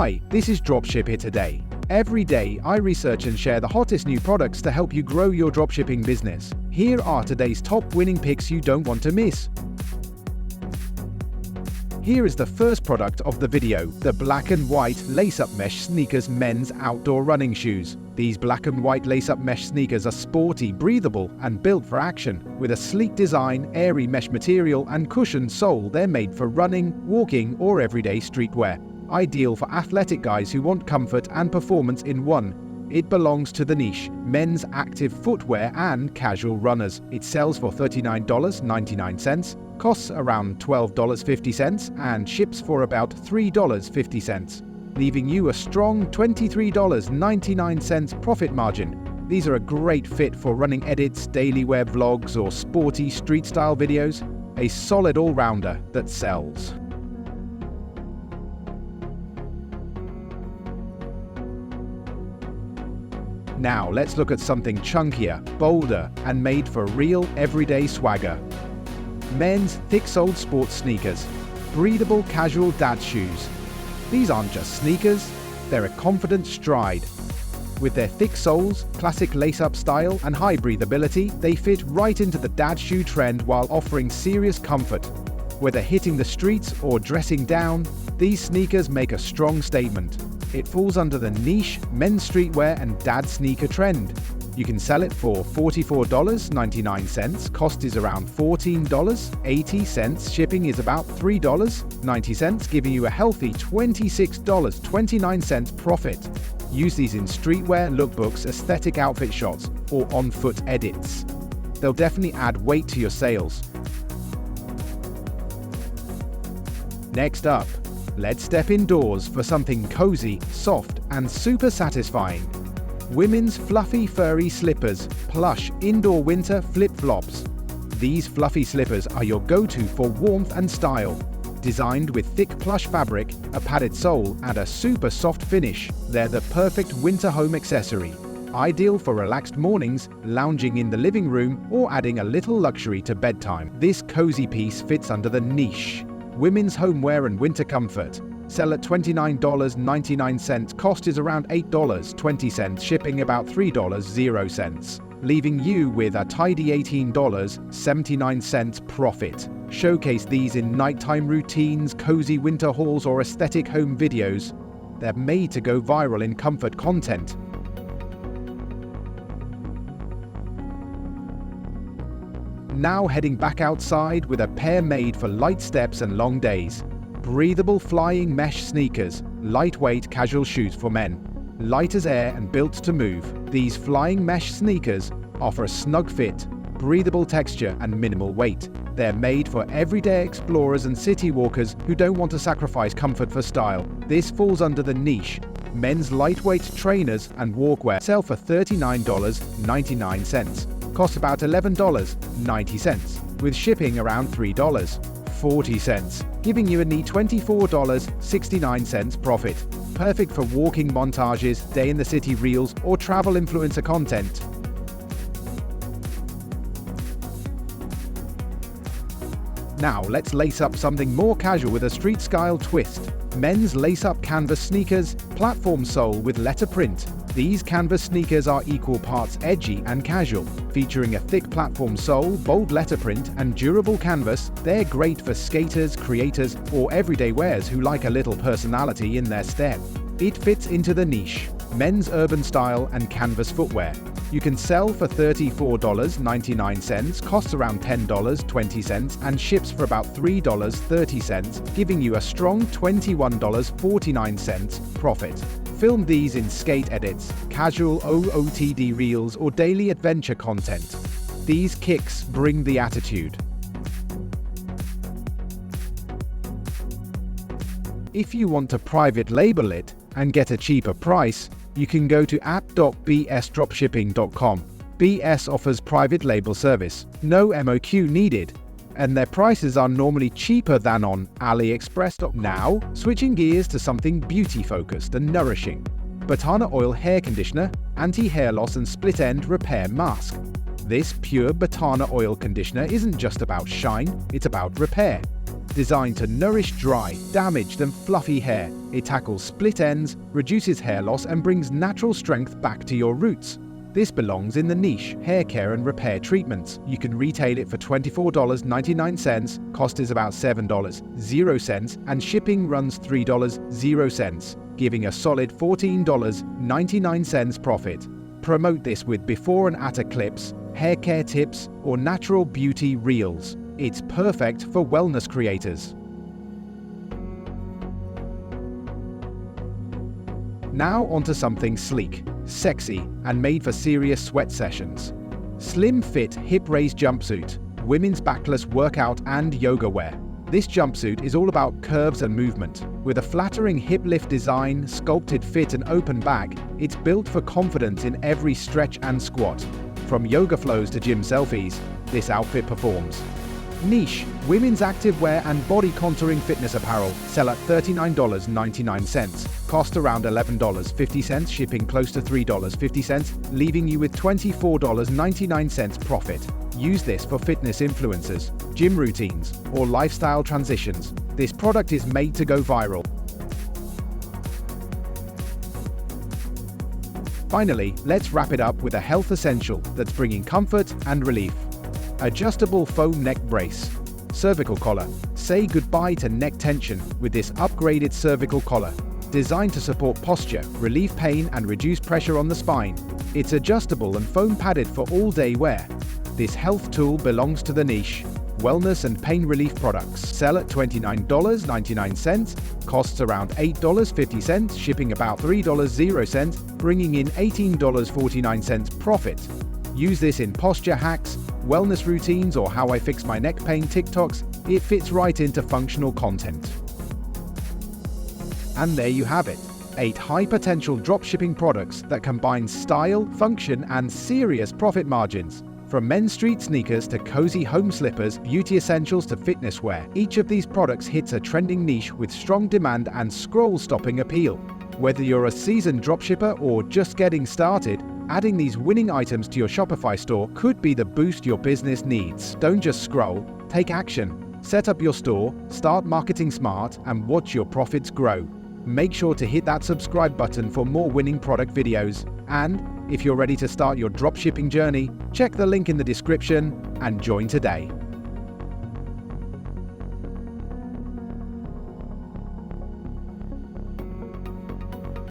Hi, this is Dropship here today. Every day, I research and share the hottest new products to help you grow your dropshipping business. Here are today's top winning picks you don't want to miss. Here is the first product of the video, the black and white lace-up mesh sneakers men's outdoor running shoes. These black and white lace-up mesh sneakers are sporty, breathable, and built for action. With a sleek design, airy mesh material, and cushioned sole, they're made for running, walking, or everyday streetwear. Ideal for athletic guys who want comfort and performance in one. It belongs to the niche, men's active footwear and casual runners. It sells for $39.99, costs around $12.50, and ships for about $3.50, leaving you a strong $23.99 profit margin. These are a great fit for running edits, daily wear vlogs, or sporty street-style videos. A solid all-rounder that sells. Now let's look at something chunkier, bolder, and made for real everyday swagger. Men's thick-soled sports sneakers. Breathable casual dad shoes. These aren't just sneakers, they're a confident stride. With their thick soles, classic lace-up style, and high breathability, they fit right into the dad shoe trend while offering serious comfort. Whether hitting the streets or dressing down, these sneakers make a strong statement. It falls under the niche men's streetwear and dad sneaker trend. You can sell it for $44.99, cost is around $14.80, shipping is about $3.90, giving you a healthy $26.29 profit. Use these in streetwear, lookbooks, aesthetic outfit shots, or on-foot edits. They'll definitely add weight to your sales. Next up, let's step indoors for something cozy, soft, and super satisfying. Women's fluffy furry slippers, plush indoor winter flip-flops. These fluffy slippers are your go-to for warmth and style. Designed with thick plush fabric, a padded sole, and a super soft finish, they're the perfect winter home accessory. Ideal for relaxed mornings, lounging in the living room, or adding a little luxury to bedtime. This cozy piece fits under the niche women's homeware and winter comfort. Sell at $29.99, cost is around $8.20, shipping about $3.00, leaving you with a tidy $18.79 profit. Showcase these in nighttime routines, cozy winter hauls, or aesthetic home videos. They're made to go viral in comfort content. Now heading back outside with a pair made for light steps and long days. Breathable flying mesh sneakers, lightweight casual shoes for men. Light as air and built to move, these flying mesh sneakers offer a snug fit, breathable texture, and minimal weight. They're made for everyday explorers and city walkers who don't want to sacrifice comfort for style. This falls under the niche men's lightweight trainers and walkwear. Sell for $39.99. Cost about $11.90, with shipping around $3.40, giving you a neat $24.69 profit. Perfect for walking montages, day in the city reels, or travel influencer content. Now let's lace up something more casual with a street-style twist. Men's lace-up canvas sneakers, platform sole with letter print. These canvas sneakers are equal parts edgy and casual. Featuring a thick platform sole, bold letter print, and durable canvas, they're great for skaters, creators, or everyday wearers who like a little personality in their step. It fits into the niche men's urban style and canvas footwear. You can sell for $34.99, costs around $10.20, and ships for about $3.30, giving you a strong $21.49 profit. Film these in skate edits, casual OOTD reels, or daily adventure content. These kicks bring the attitude. If you want to private label it and get a cheaper price, you can go to app.bsdropshipping.com. BS offers private label service, no MOQ needed, and their prices are normally cheaper than on AliExpress. Now, switching gears to something beauty-focused and nourishing. Batana Oil Hair Conditioner, Anti-Hair Loss and Split-End Repair Mask. This pure Batana Oil Conditioner isn't just about shine, it's about repair. Designed to nourish dry, damaged and fluffy hair, it tackles split ends, reduces hair loss and brings natural strength back to your roots. This belongs in the niche hair care and repair treatments. You can retail it for $24.99, cost is about $7.00, and shipping runs $3.00, giving a solid $14.99 profit. Promote this with before and after clips, hair care tips, or natural beauty reels. It's perfect for wellness creators. Now onto something sleek, sexy, and made for serious sweat sessions. Slim Fit Hip Raise Jumpsuit, women's backless workout and yoga wear. This jumpsuit is all about curves and movement. With a flattering hip lift design, sculpted fit and open back, it's built for confidence in every stretch and squat. From yoga flows to gym selfies, this outfit performs. Niche, women's activewear and body contouring fitness apparel sell at $39.99, cost around $11.50, shipping close to $3.50, leaving you with $24.99 profit. Use this for fitness influencers, gym routines, or lifestyle transitions. This product is made to go viral. Finally, let's wrap it up with a health essential that's bringing comfort and relief. Adjustable foam neck brace. Cervical collar. Say goodbye to neck tension with this upgraded cervical collar. Designed to support posture, relieve pain, and reduce pressure on the spine. It's adjustable and foam padded for all-day wear. This health tool belongs to the niche. Wellness and pain relief products sell at $29.99, costs around $8.50, shipping about $3.00, bringing in $18.49 profit. Use this in posture hacks, wellness routines, or how I fix my neck pain TikToks. It fits right into functional content. And there you have it. 8 high-potential dropshipping products that combine style, function, and serious profit margins. From men's street sneakers to cozy home slippers, beauty essentials to fitness wear, each of these products hits a trending niche with strong demand and scroll-stopping appeal. Whether you're a seasoned dropshipper or just getting started, adding these winning items to your Shopify store could be the boost your business needs. Don't just scroll, take action. Set up your store, start marketing smart, and watch your profits grow. Make sure to hit that subscribe button for more winning product videos. And if you're ready to start your dropshipping journey, check the link in the description and join today.